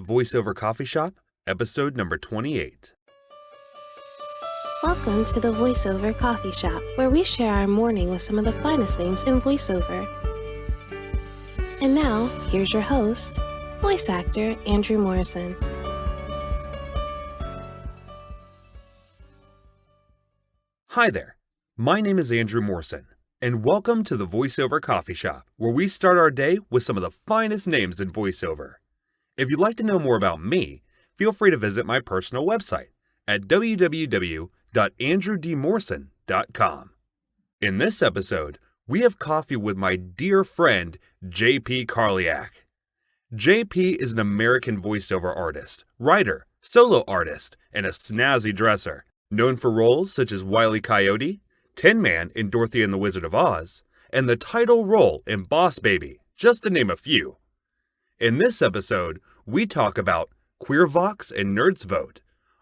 Voiceover Coffee Shop, episode number 28. Welcome to the Voiceover Coffee Shop, where we share our morning with some of the finest names in voiceover. And now, here's your host, voice actor Andrew Morrison. Hi there, my name is Andrew Morrison, and welcome to the Voiceover Coffee Shop, where we start our day with some of the finest names in voiceover. If you'd like to know more about me, feel free to visit my personal website at www.andrewdmorrison.com. In this episode, we have coffee with my dear friend, JP Karliak. JP is an American voiceover artist, writer, solo artist, and a snazzy dresser, known for roles such as Willie Coyote, Tin Man in Dorothy and the Wizard of Oz, and the title role in Boss Baby, just to name a few. In this episode, we talk about QueerVox and Nerdsvote,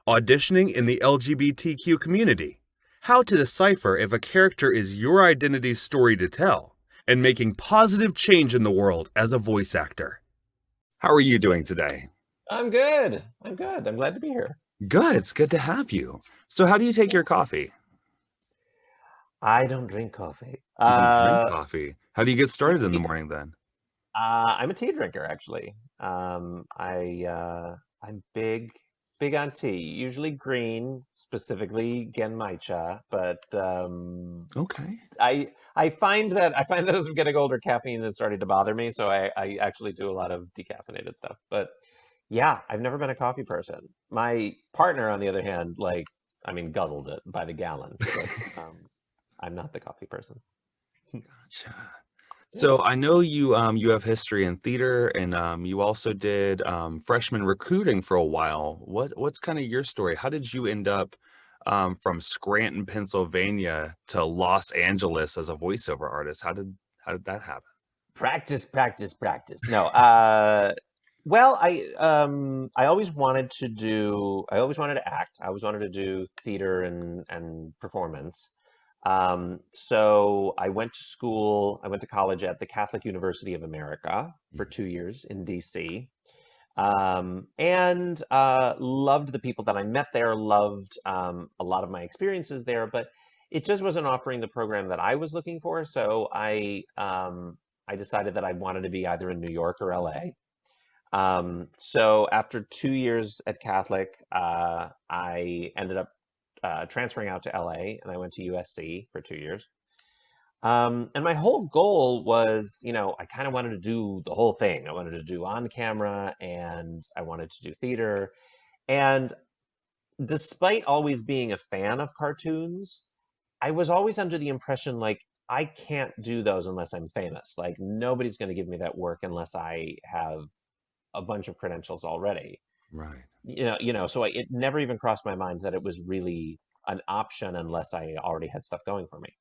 auditioning in the LGBTQ community, how to decipher if a character is your identity's story to tell, and making positive change in the world as a voice actor. How are you doing today? I'm good. I'm glad to be here. Good. It's good to have you. So how do you take your coffee? I don't drink coffee. You don't drink coffee. How do you get started in the morning then? I'm a tea drinker, actually. I'm big on tea. Usually green, specifically genmaicha. But Okay. I find that as I'm getting older, caffeine is starting to bother me. So I actually do a lot of decaffeinated stuff. But yeah, I've never been a coffee person. My partner, on the other hand, guzzles it by the gallon. But I'm not the coffee person. Gotcha. So I know you have history in theater, and you also did freshman recruiting for a while. What's kind of your story? How did you end up from Scranton, Pennsylvania to Los Angeles as a voiceover artist? How did that happen? Practice. No, well, I always wanted to act. I always wanted to do theater and performance. So I went to college at the Catholic University of America for 2 years in DC. And loved the people that I met there, loved a lot of my experiences there, but it just wasn't offering the program that I was looking for. So I decided that I wanted to be either in New York or LA. So after 2 years at Catholic, I ended up transferring out to LA, and I went to USC for 2 years. And my whole goal was, I kind of wanted to do the whole thing. I wanted to do on camera, and I wanted to do theater. And despite always being a fan of cartoons, I was always under the impression, I can't do those unless I'm famous. Nobody's going to give me that work unless I have a bunch of credentials already. Right. So it never even crossed my mind that it was really an option unless I already had stuff going for me.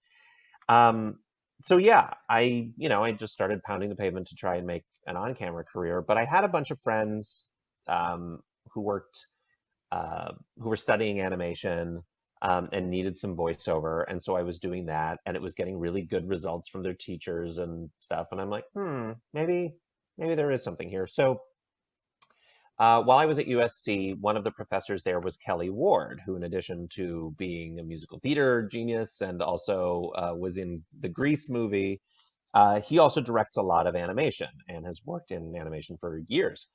So yeah, I just started pounding the pavement to try and make an on-camera career. But I had a bunch of friends who were studying animation and needed some voiceover, and so I was doing that, and it was getting really good results from their teachers and stuff. And I'm like, maybe there is something here. So. While I was at USC, one of the professors there was Kelly Ward, who, in addition to being a musical theater genius and also was in the Grease movie, he also directs a lot of animation and has worked in animation for years.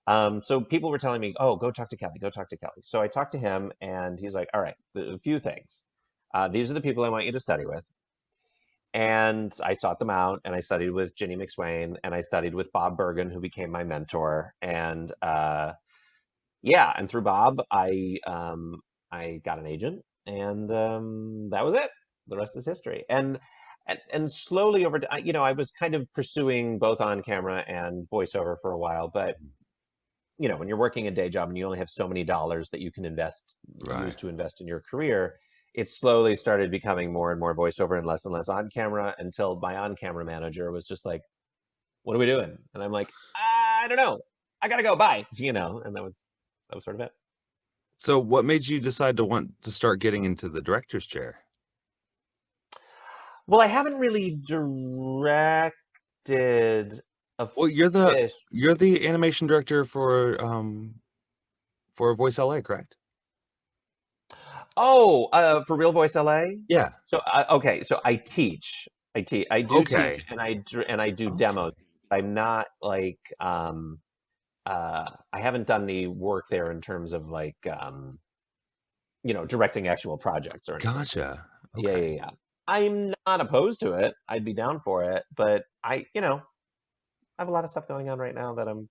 So people were telling me, oh, go talk to Kelly. So I talked to him, and he's like, all right, a few things. These are the people I want you to study with. And I sought them out, and I studied with Ginny McSwain, and I studied with Bob Bergen, who became my mentor. And and through Bob, I got an agent, and that was it. The rest is history. And slowly over, I was kind of pursuing both on camera and voiceover for a while, but when you're working a day job and you only have so many dollars that you can use to invest in your career, it slowly started becoming more and more voiceover and less on camera, until my on-camera manager was just like, what are we doing? And I'm like, I don't know. I gotta go. Bye. And that was sort of it. So what made you decide to want to start getting into the director's chair? Well, I haven't really directed a Well, fish. you're the animation director for Voice LA, correct? Oh, for Real Voice LA. Yeah. So okay, so I teach. I do teach, Okay. and I do Okay. demos. I'm not like I haven't done any work there in terms of like directing actual projects or anything. Gotcha. Yeah, Okay. yeah, yeah. I'm not opposed to it. I'd be down for it, but I have a lot of stuff going on right now that I'm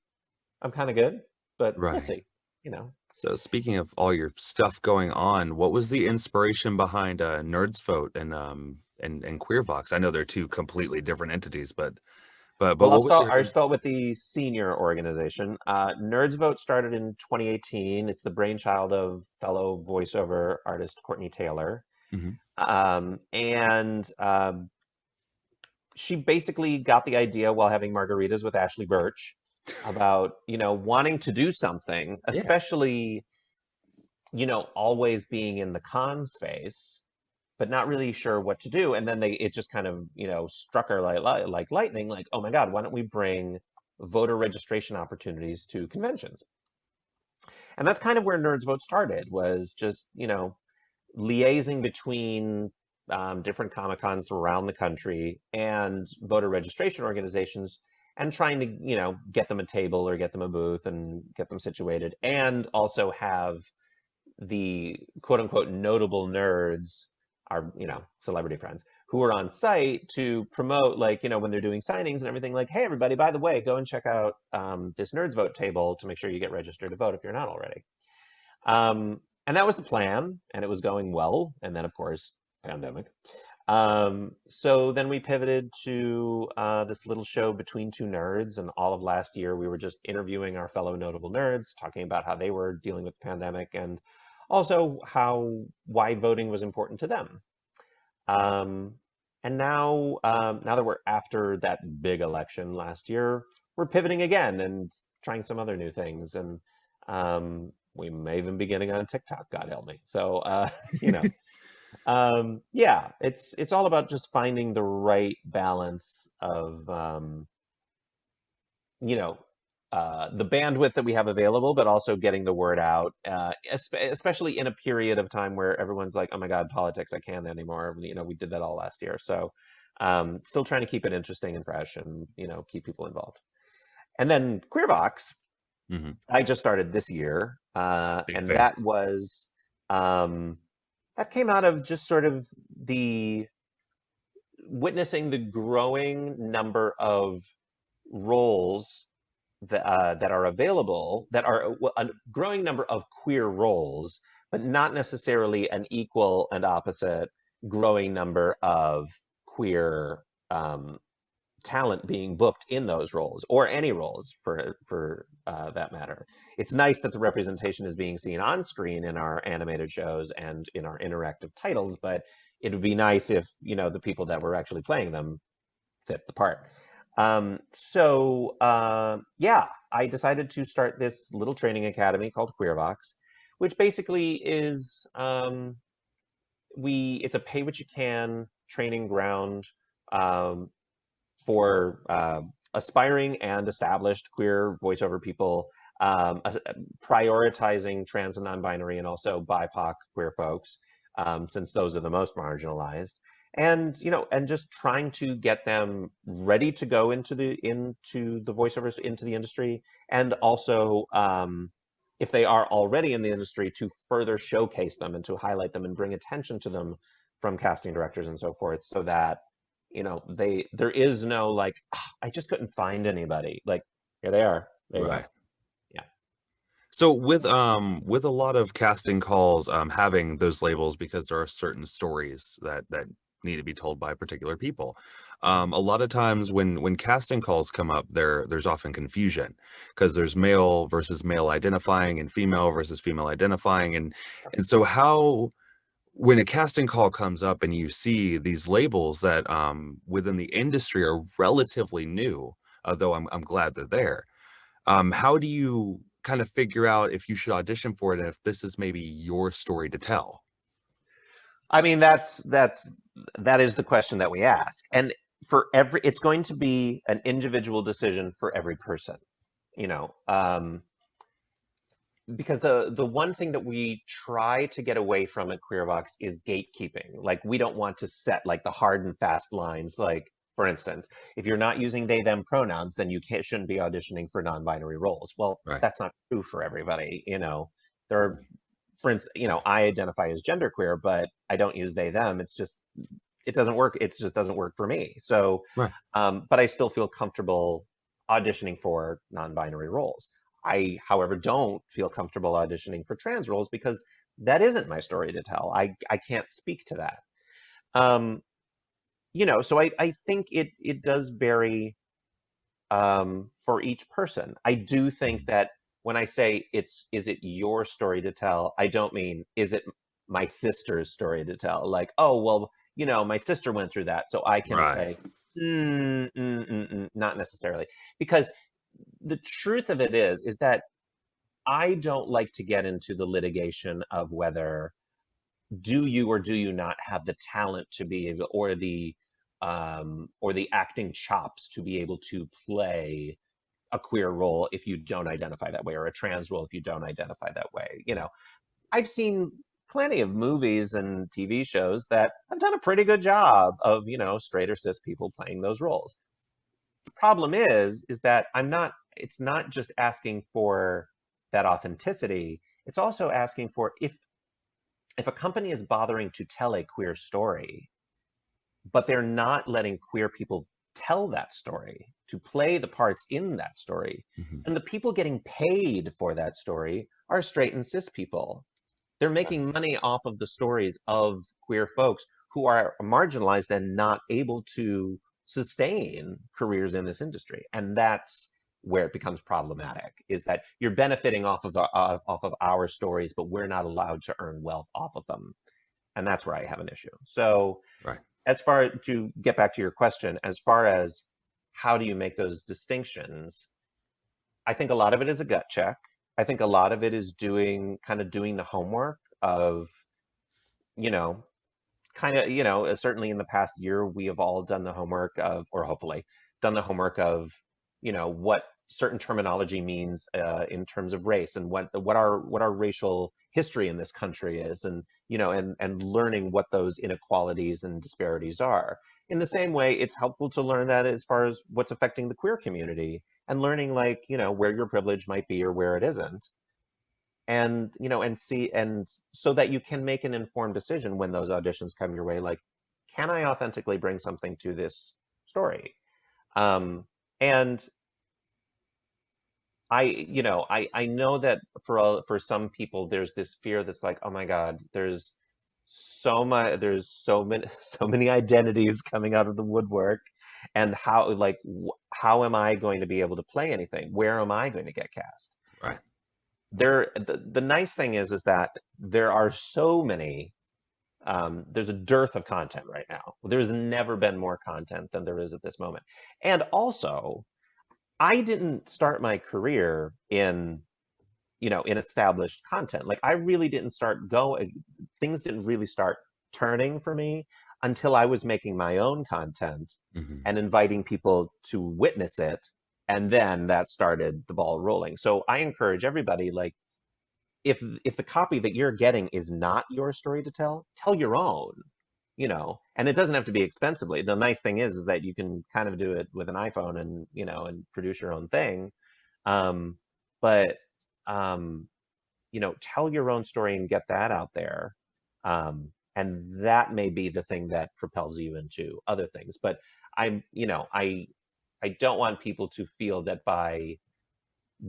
kind of good, but we'll Right. see. You know. So speaking of all your stuff going on, what was the inspiration behind Nerdsvote and QueerVox? I know they're two completely different entities, but Well, what was your I'll start with the senior organization. Nerdsvote started in 2018. It's the brainchild of fellow voiceover artist Courtney Taylor. Mhm. And she basically got the idea while having margaritas with Ashley Birch about, wanting to do something, Yeah. especially, always being in the con space, but not really sure what to do. And then it just kind of, struck her like lightning, like, oh my God, why don't we bring voter registration opportunities to conventions? And that's kind of where Nerds Vote started, was just, liaising between different Comic Cons around the country and voter registration organizations, and trying to, get them a table or get them a booth and get them situated, and also have the quote unquote notable nerds, our celebrity friends, who are on site to promote, like, when they're doing signings and everything, like, hey everybody, by the way, go and check out this Nerds Vote table to make sure you get registered to vote if you're not already. And that was the plan, and it was going well. And then, of course, pandemic. So then we pivoted to this little show Between Two Nerds, and all of last year we were just interviewing our fellow notable nerds, talking about how they were dealing with the pandemic, and also why voting was important to them. Um, and now that we're after that big election last year, we're pivoting again and trying some other new things. And we may even be getting on TikTok, God help me. So, yeah, it's all about just finding the right balance of, you know, the bandwidth that we have available, but also getting the word out, especially in a period of time where everyone's like, oh my God, politics, I can't anymore. We did that all last year. So, still trying to keep it interesting and fresh, and, keep people involved. And then QueerVox, Mhm. I just started this year, Big and fan. that came out of just sort of the witnessing the growing number of roles that are available, that are a growing number of queer roles, but not necessarily an equal and opposite growing number of queer talent being booked in those roles, or any roles for that matter. It's nice that the representation is being seen on screen in our animated shows and in our interactive titles, but it would be nice if the people that were actually playing them fit the part. Yeah, I decided to start this little training academy called QueerVox, which basically is it's a pay what you can training ground for aspiring and established queer voiceover people, prioritizing trans and non-binary and also BIPOC queer folks, since those are the most marginalized, and and just trying to get them ready to go into the voiceovers, into the industry, and also, if they are already in the industry, to further showcase them and to highlight them and bring attention to them from casting directors and so forth, so that there is no like, "Ah, I just couldn't find anybody." Like, here they are. There you go. Right. Yeah. So with a lot of casting calls having those labels because there are certain stories that need to be told by particular people. Mhm. A lot of times when casting calls come up, there's often confusion because there's male versus male identifying and female versus female identifying, and so how, when a casting call comes up and you see these labels that within the industry are relatively new, though I'm glad they're there, how do you kind of figure out if you should audition for it and if this is maybe your story to tell? I mean, that is the question that we ask. And it's going to be an individual decision for every person, you know. Because the one thing that we try to get away from at QueerVox is gatekeeping. Like, we don't want to set like the hard and fast lines. Like, for instance, if you're not using they them pronouns, then you shouldn't be auditioning for non-binary roles. Well, Right. that's not true for everybody. You know, there are, for instance, you know, I identify as genderqueer, but I don't use they them. It's just, it doesn't work. It just doesn't work for me. So, Right. but I still feel comfortable auditioning for non-binary roles. I, however, don't feel comfortable auditioning for trans roles because that isn't my story to tell. I can't speak to that. You know, so I think it does vary for each person. I do think that when I say is it your story to tell, I don't mean, is it my sister's story to tell? Like, oh, well, you know, my sister went through that, so I can Right. say, not necessarily. Because the truth of it is that I don't like to get into the litigation of whether do you or do you not have the talent to be able, or the acting chops to be able to play a queer role if you don't identify that way, or a trans role if you don't identify that way. You know, I've seen plenty of movies and TV shows that have done a pretty good job of, you know, straight or cis people playing those roles. The problem is that it's not just asking for that authenticity, it's also asking for, if a company is bothering to tell a queer story, but they're not letting queer people tell that story, to play the parts in that story, and the people getting paid for that story are straight and cis people. They're making money off of the stories of queer folks who are marginalized and not able to sustain careers in this industry. And that's where it becomes problematic, is that you're benefiting off of our stories, but we're not allowed to earn wealth off of them. And that's where I have an issue. So Right. as far to get back to your question, as far as how do you make those distinctions, I think a lot of it is a gut check. I think a lot of it is doing the homework of, you know, certainly in the past year, we have all done the homework of, or hopefully done the homework of, you know, what certain terminology means in terms of race, and what our racial history in this country is, and, you know, and learning what those inequalities and disparities are. In the same way, it's helpful to learn that as far as what's affecting the queer community, and learning, like, you know, where your privilege might be or where it isn't, and, you know, and see, and so that you can make an informed decision when those auditions come your way, like, can I authentically bring something to this story? And I know that for some people there's this fear that's like, oh my God, there's so many so many identities coming out of the woodwork, and how am I going to be able to play anything? Where am I going to get cast? Right. The nice thing is that there are so many, there's a dearth of content right now. There's never been more content than there is at this moment. And also, I didn't start my career in established content. Like, I really didn't things didn't really start turning for me until I was making my own content and inviting people to witness it. And then that started the ball rolling. So I encourage everybody, like, if the copy that you're getting is not your story to tell your own, you know, and it doesn't have to be expensively. The nice thing is that you can kind of do it with an iPhone and, you know, and produce your own thing. But you know, tell your own story and get that out there. And that may be the thing that propels you into other things. But I don't want people to feel that by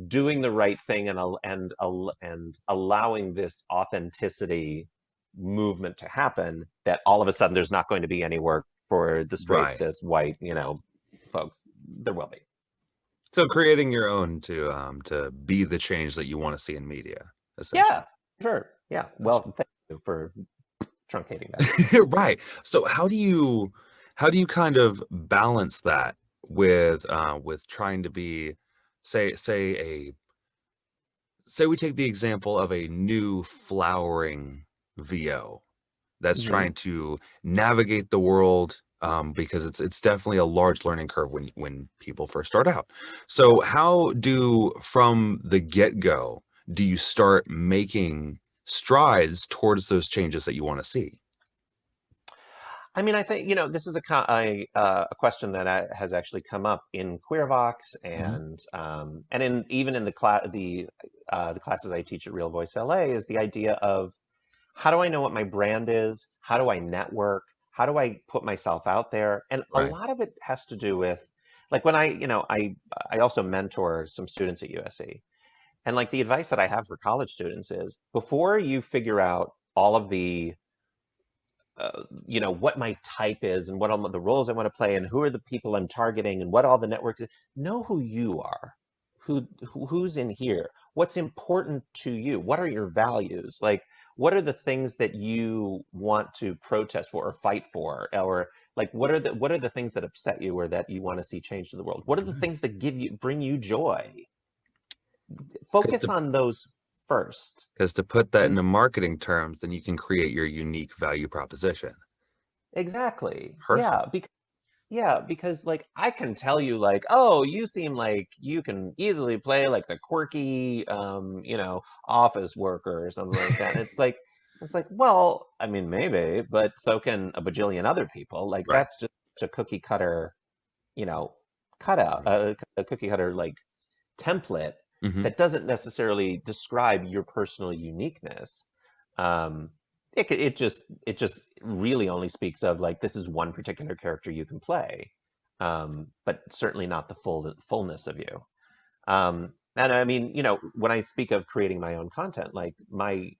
doing the right thing and allowing this authenticity movement to happen, that all of a sudden there's not going to be any work for the straight, Right. cis, white, you know, folks. There will be. So creating your own to be the change that you want to see in media, essentially. Yeah, sure. Yeah. Well, thank you for truncating that. Right. So how do you kind of balance that with trying to be, say we take the example of a new flowering VO that's Mhm. trying to navigate the world because it's definitely a large learning curve when people first start out. So how from the get-go, do you start making strides towards those changes that you want to see? I mean, I think, this is a question that has actually come up in QueerVox Mhm. and even in the classes I teach at Real Voice LA, is the idea of, how do I know what my brand is? How do I network? How do I put myself out there? And a Right. lot of it has to do with, like, when I also mentor some students at USC. And like, the advice that I have for college students is, before you figure out all of the what my type is and what all the roles I want to play and who are the people I'm targeting and what all the networks is, know who you are, who's in here, what's important to you, what are your values, like, what are the things that you want to protest for or fight for, or like, what are the things that upset you or that you want to see change to the world, what are the Right. things that bring you joy, Because focus to on those first. because to put that And into marketing terms, then you can create your unique value proposition. exactly, Perfect. yeah, because like, I can tell you, like, oh, you seem like you can easily play like the quirky office worker or something like that. And it's like, well, I mean, maybe, but so can a bajillion other people. Like, Right. that's just a cookie cutter, you know, cutout, Right. a cookie cutter like template Hmm. that doesn't necessarily describe your personal uniqueness. Um, it just really only speaks of, like, this is one particular character you can play, but certainly not the fullness of you. And I mean, when I speak of creating my own content, like, I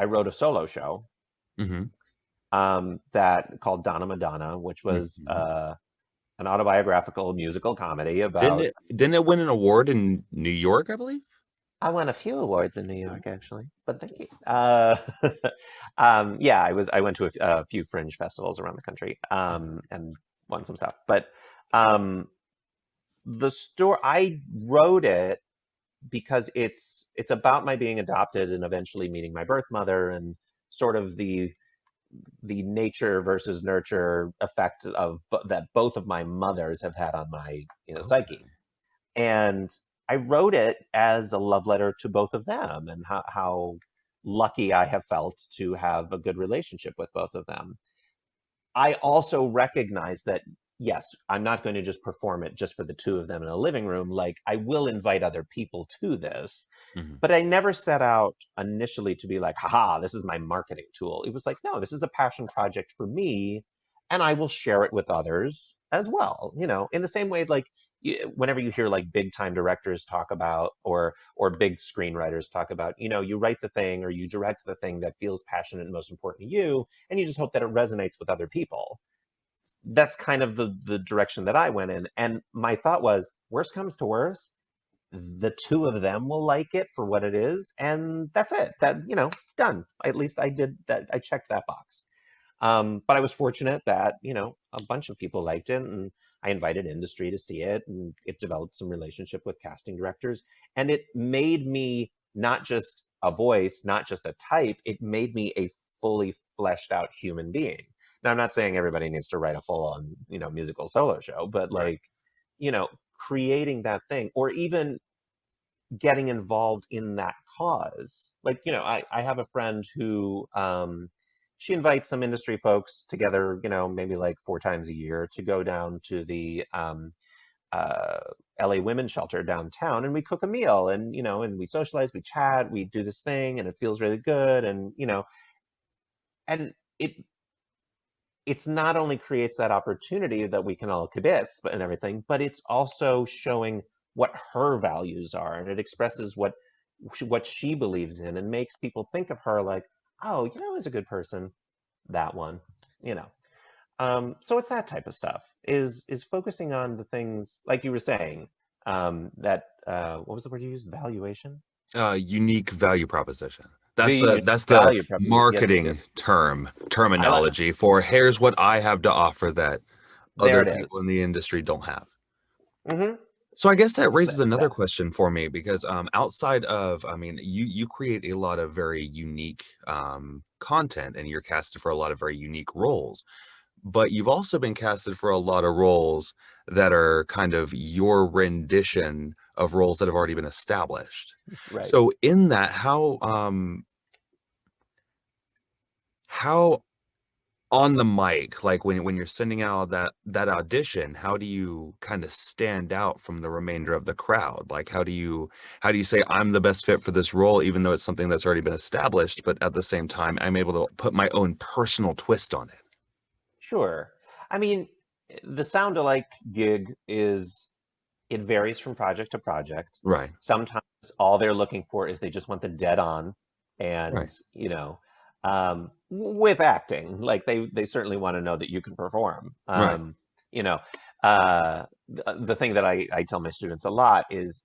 wrote a solo show Hmm. that called Donna Madonna, which was Hmm. an autobiographical musical comedy Didn't about. it win an award in New York, I believe? I won a few awards in New York, actually, but thank you. Yeah, I went to a few fringe festivals around the country, and won some stuff. But um, the story, I wrote it because it's about my being adopted and eventually meeting my birth mother, and sort of the nature versus nurture effect that both of my mothers have had on my Okay. psyche. And I wrote it as a love letter to both of them, and how lucky I have felt to have a good relationship with both of them. I also recognize that, yes, I'm not going to just perform it just for the two of them in a living room. Like, I will invite other people to this, Hmm. but I never set out initially to be like, haha, this is my marketing tool. It was like, no, this is a passion project for me, and I will share it with others as well. In the same way, like, whenever you hear like big time directors talk about, or big screenwriters talk about, you write the thing or you direct the thing that feels passionate and most important to you, and you just hope that it resonates with other people. That's kind of the direction that I went in. And my thought was, worst comes to worst, the two of them will like it for what it is, and that's it. That, done. At least I did that. I checked that box. But I was fortunate that, a bunch of people liked it, and I invited industry to see it, and it developed some relationship with casting directors, and it made me not just a voice, not just a type. It made me a fully fleshed out human being. Now, I'm not saying everybody needs to write a full on, musical solo show, but Right. like, you know, creating that thing, or even getting involved in that cause. Like, I have a friend who, she invites some industry folks together, maybe like 4 times a year, to go down to the uh, LA Women's Shelter downtown, and we cook a meal, and and we socialize, we chat, we do this thing, and it feels really good, and and it's not only creates that opportunity that we can all kibitz but and everything, but it's also showing what her values are, and it expresses what she believes in, and makes people think of her like, oh, is a good person, that one, you know. So it's that type of stuff, is focusing on the things like you were saying, that what was the word you used? Valuation? Unique value proposition. The That's the value proposition. Yes, yes, marketing yes. I like. terminology for here's what I have to offer that There other it people is. in the industry don't have. Mm-hmm. So I guess that raises another Exactly. question for me because outside of, I mean, you create a lot of very unique content and you're casted for a lot of very unique roles. but you've also been casted for a lot of roles that are kind of your rendition of roles that have already been established. Right. So in that, how on the mic, like when you're sending out that audition, how do you kind of stand out from the remainder of the crowd? Like how do you say I'm the best fit for this role, even though it's something that's already been established, but at the same time I'm able to put my own personal twist on it? Sure. I mean, the sound alike gig it varies from project to project. Right. Sometimes all they're looking for is they just want the dead on, and Right. with acting, like they certainly want to know that you can perform. Right. You know, the thing that I tell my students a lot is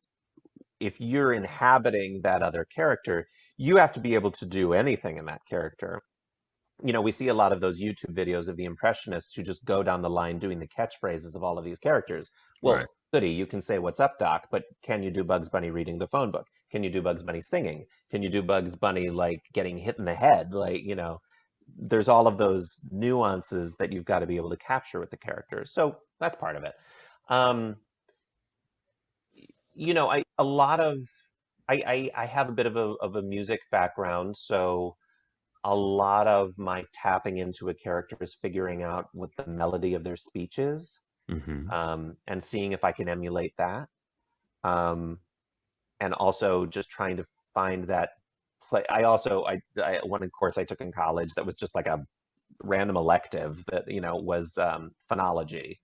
if you're inhabiting that other character, you have to be able to do anything in that character. We see a lot of those YouTube videos of the impressionists who just go down the line doing the catchphrases of all of these characters. Right. Well, goody, you can say, "What's up, Doc?" But can you do Bugs Bunny reading the phone book? Can you do Bugs Bunny singing? Can you do Bugs Bunny like getting hit in the head? There's all of those nuances that you've got to be able to capture with the characters. So that's part of it. Um, I a lot of I have a bit of a music background, so a lot of my tapping into a character is figuring out what the melody of their speech is, Mm-hmm. and seeing if I can emulate that. Um, and also just trying to find that play. I one course I took in college that was just like a random elective that was phonology.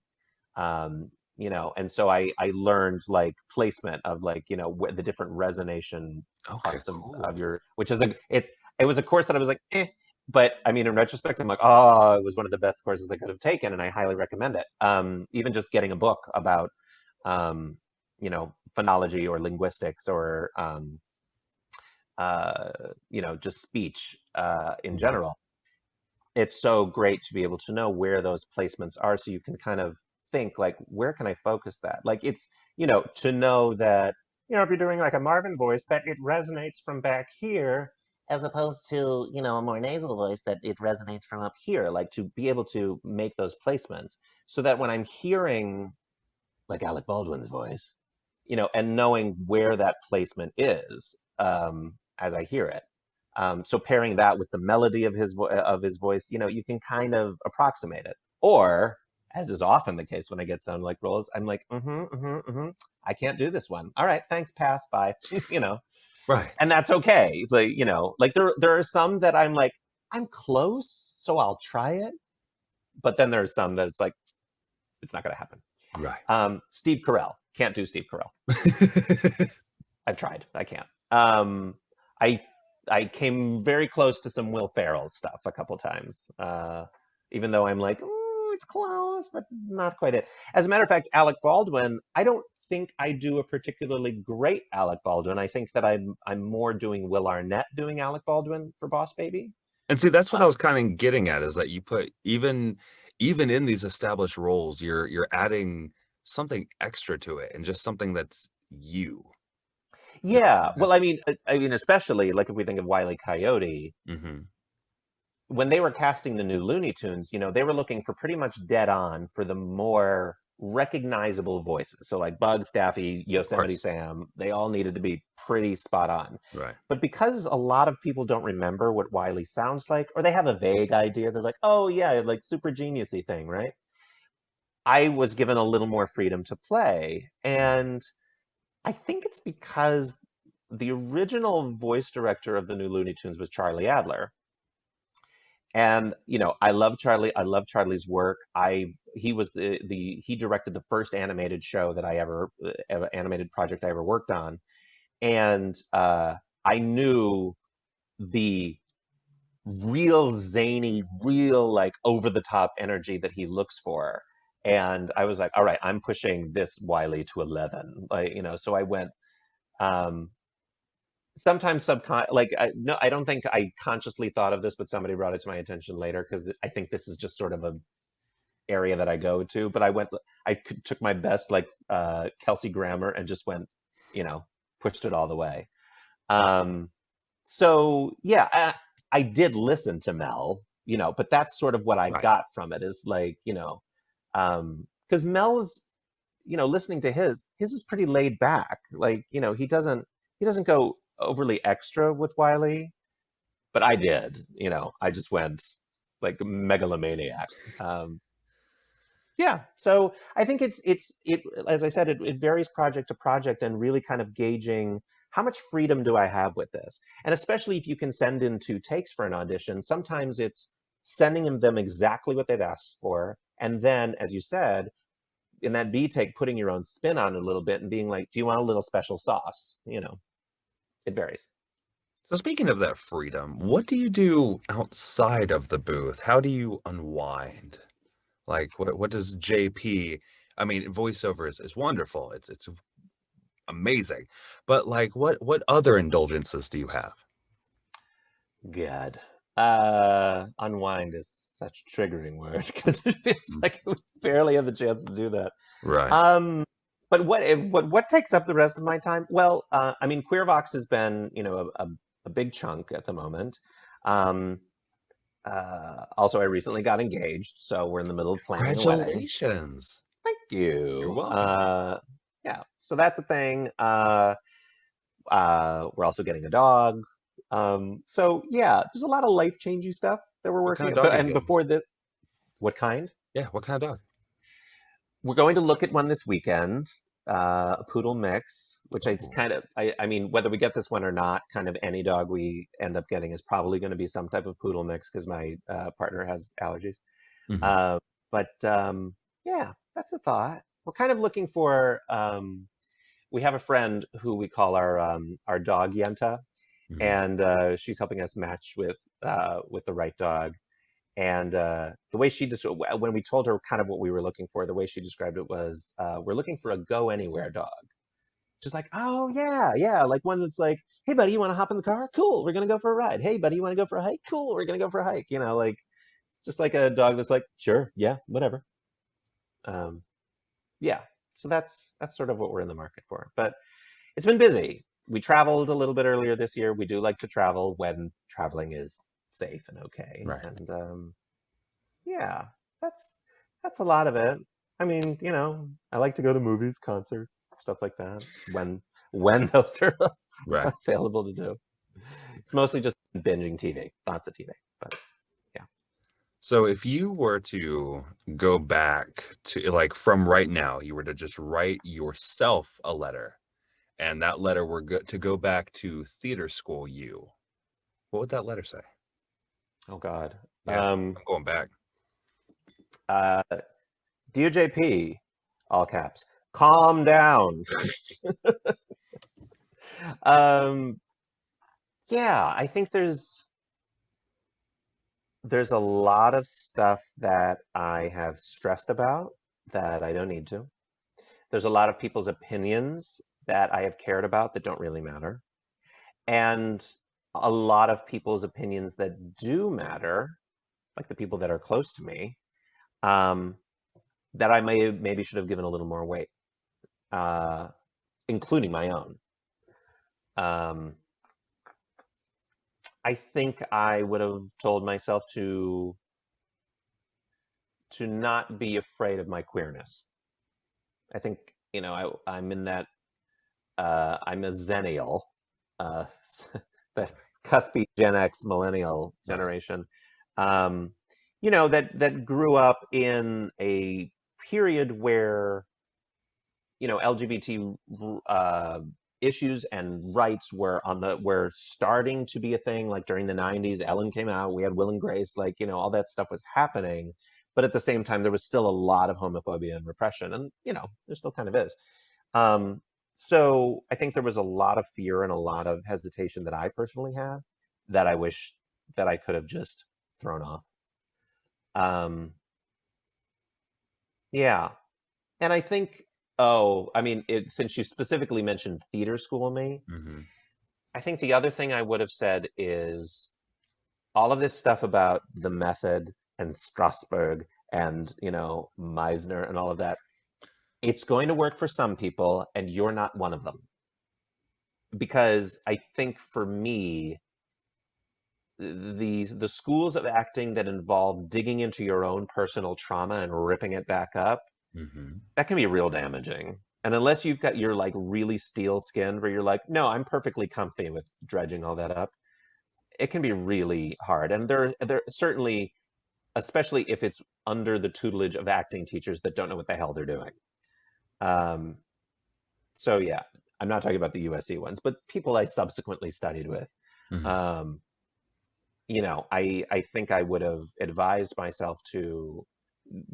And so I learned like placement of like the different resonation Okay, parts of cool. your, which is it was a course that I was like, but I mean in retrospect I'm like, oh, it was one of the best courses I could have taken, and I highly recommend it. Even just getting a book about phonology or linguistics or just speech in Mhm. general, it's so great to be able to know where those placements are, so you can kind of think like, where can I focus that? Like it's, to know that, if you're doing like a Marvin voice, that it resonates from back here, as opposed to, a more nasal voice that it resonates from up here, like to be able to make those placements so that when I'm hearing like Alec Baldwin's voice, and knowing where that placement is, as I hear it. So pairing that with the melody of his voice, you can kind of approximate it. Or, as is often the case when I get sound like roles, I'm like, I can't do this one. All right, thanks, pass, bye. Right. And that's okay. Like there are some that I'm like, I'm close, so I'll try it. But then there's some that it's like, it's not going to happen. Right. Steve Carell, can't do Steve Carell. I've tried. I can't. I I came very close to some Will Ferrell stuff a couple times, even though I'm like, oh, it's close, but not quite it. As a matter of fact, Alec Baldwin, I don't think I do a particularly great Alec Baldwin. I think that I'm more doing Will Arnett doing Alec Baldwin for Boss Baby. And see, that's what Uh, I was kind of getting at, is that you put even in these established roles, you're adding something extra to it, and just something that's you. yeah, well, I mean, especially like if we think of Wile E. Coyote, Mm-hmm. when they were casting the new Looney Tunes, they were looking for pretty much dead on for the more recognizable voices. So like Bugs, Daffy, Of Yosemite course. Sam, they all needed to be pretty spot on. Right. But because a lot of people don't remember what Wiley sounds like, or they have a vague idea, they're like, oh yeah, like super geniusy thing, right? I was given a little more freedom to play. And I think it's because the original voice director of the new Looney Tunes was Charlie Adler. And I love Charlie. I love Charlie's work. He was he directed the first animated show that I ever animated project I ever worked on, and I knew the real zany, real like over the top energy that he looks for, and I was like, all right, I'm pushing this Wiley to 11, like so I went. Um, Sometimes like no, I don't think I consciously thought of this, but somebody brought it to my attention later because I think this is just sort of a area that I go to. But took my best like Kelsey Grammer and just went, pushed it all the way. So yeah, I did listen to Mel, you know, but that's sort of what I Right. got from it, is like, you know, because Mel's, you know, listening to his is pretty laid back. Like, you know, he doesn't go overly extra with Wiley, but I did, you know, I just went like megalomaniac. Yeah, so I think it as I said, it varies project to project, and really kind of gauging how much freedom do I have with this, and especially if you can send in 2 takes for an audition, sometimes it's sending them exactly what they've asked for, and then, as you said, in that B take, putting your own spin on it a little bit and being like, do you want a little special sauce? You know, it varies. So speaking of that freedom, what do you do outside of the booth? How do you unwind? Like what does JP, I mean, voiceover is wonderful. It's amazing. But like what other indulgences do you have? God. Unwind is such a triggering word because it feels Mm. like we barely have the chance to do that. Right. But what takes up the rest of my time? Well, I mean, QueerVox has been, you know, a big chunk at the moment. Um, Also, I recently got engaged, so we're in the middle of planning a wedding. Congratulations. Thank You're you. welcome. Yeah, so that's a thing. We're also getting a dog. So yeah, there's a lot of life-changing stuff that we're What kind working of at. dog But are you and getting? before the what kind? Yeah, what kind of dog? We're going to look at one this weekend, a poodle mix, which it's Ooh. kind of, I mean, whether we get this one or not, kind of any dog we end up getting is probably going to be some type of poodle mix because my partner has allergies. Mhm. Uh, but yeah, that's a thought. We're kind of looking for, we have a friend who we call our dog Yenta, Mhm. and she's helping us match with the right dog. And the way she just when we told her kind of what we were looking for, the way she described it was, we're looking for a go anywhere dog. Just like, oh yeah, yeah, like one that's like, hey buddy, you want to hop in the car? Cool, we're gonna go for a ride. Hey buddy, you want to go for a hike? Cool, we're gonna go for a hike. You know, like just like a dog that's like, sure, yeah, whatever. Um, yeah, so that's sort of what we're in the market for. But it's been busy. We traveled a little bit earlier this year. We do like to travel when traveling is safe and okay. Right. And yeah, that's that's a lot of it. I mean, you know, I like to go to movies, concerts, stuff like that when those are Right. available to do. It's mostly just binging TV, lots of TV. But yeah. So if you were to go back to like from right now, you were to just write yourself a letter, and that letter were to go back to theater school you, what would that letter say? Oh God. Yeah, I'm going back. Uh, Dear JP, all caps, calm down. um, yeah, I think there's a lot of stuff that I have stressed about that I don't need to. There's a lot of people's opinions that I have cared about that don't really matter. And a lot of people's opinions that do matter, like the people that are close to me, um, that I maybe should have given a little more weight, uh, including my own. Um, I think I would have told myself to not be afraid of my queerness. I think, you know, I'm in that, I'm a zennial, uh, the cuspy Gen X millennial Right. generation, um, you know, that grew up in a period where, you know, LGBT issues and rights were starting to be a thing. Like during the 90s, Ellen came out, we had Will and Grace, like, you know, all that stuff was happening. But at the same time, there was still a lot of homophobia and repression. And, you know, there still kind of is. Um, so I think there was a lot of fear and a lot of hesitation that I personally had that I wish that I could have just thrown off. Um, yeah. And I think, oh, I mean, since you specifically mentioned theater school me, Hmm. I think the other thing I would have said is all of this stuff about the method and Strasberg and, you know, Meisner and all of that. It's going to work for some people, and you're not one of them. Because I think for me, the schools of acting that involve digging into your own personal trauma and ripping it back up, that can be real damaging. And unless you're like really steel skinned, where you're like, no, I'm perfectly comfy with dredging all that up, it can be really hard. And there certainly, especially if it's under the tutelage of acting teachers that don't know what the hell they're doing. So yeah, I'm not talking about the USC ones, but people I subsequently studied with. You know, I think I would have advised myself to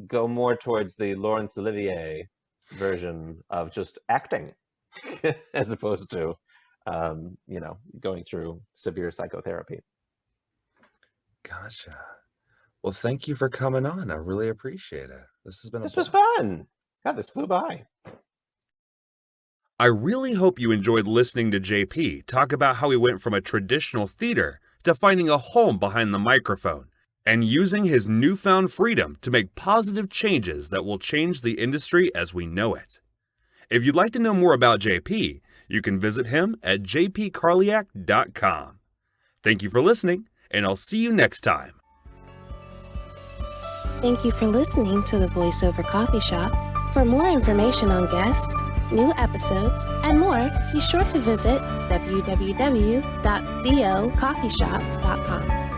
go more towards the Laurence Olivier version of just acting as opposed to, you know, going through severe psychotherapy. Gotcha. Well, thank you for coming on. I really appreciate it. This was fun. God, this flew by. I really hope you enjoyed listening to JP talk about how he went from a traditional theater to finding a home behind the microphone and using his newfound freedom to make positive changes that will change the industry as we know it. If you'd like to know more about JP, you can visit him at jpkarliak.com. Thank you for listening, and I'll see you next time. Thank you for listening to the VoiceOver Coffee Shop. For more information on guests, new episodes, and more, be sure to visit www.vocoffeeshop.com.